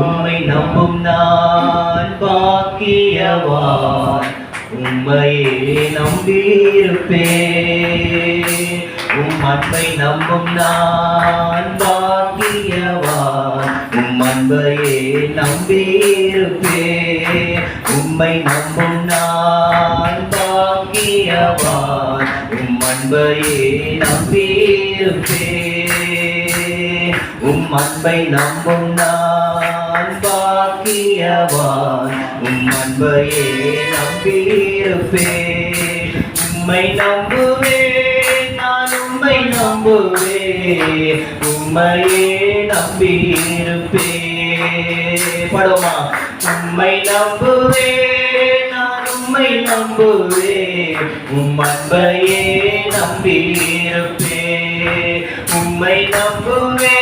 உம்மை நம்பும் நான் பாக்கியவான், உம்மையே நம்பியிருப்பேன். உம் அன்பை நம்பும் நான் பாக்கியவான், உம் அன்பையே நம்பியிருப்பேன். உம்மை நம்பும் நான் பாக்கியவான், உம் அன்பையே நம்பியிருப்பேன். உம் அன்பை நம்பும் நான் பாக்கியவான், உம் அன்பையே நம்பியிருப்பேன். உம்மை நம்புவேன், நான் உம்மை நம்புவேன், உம்மையே நம்பியிருப்பேன். படுமா? உம்மை நம்புவேன், நான் உம்மை நம்புவேன், உம் அன்பையே நம்பியிருப்பேன். உம்மை நம்புவேன்,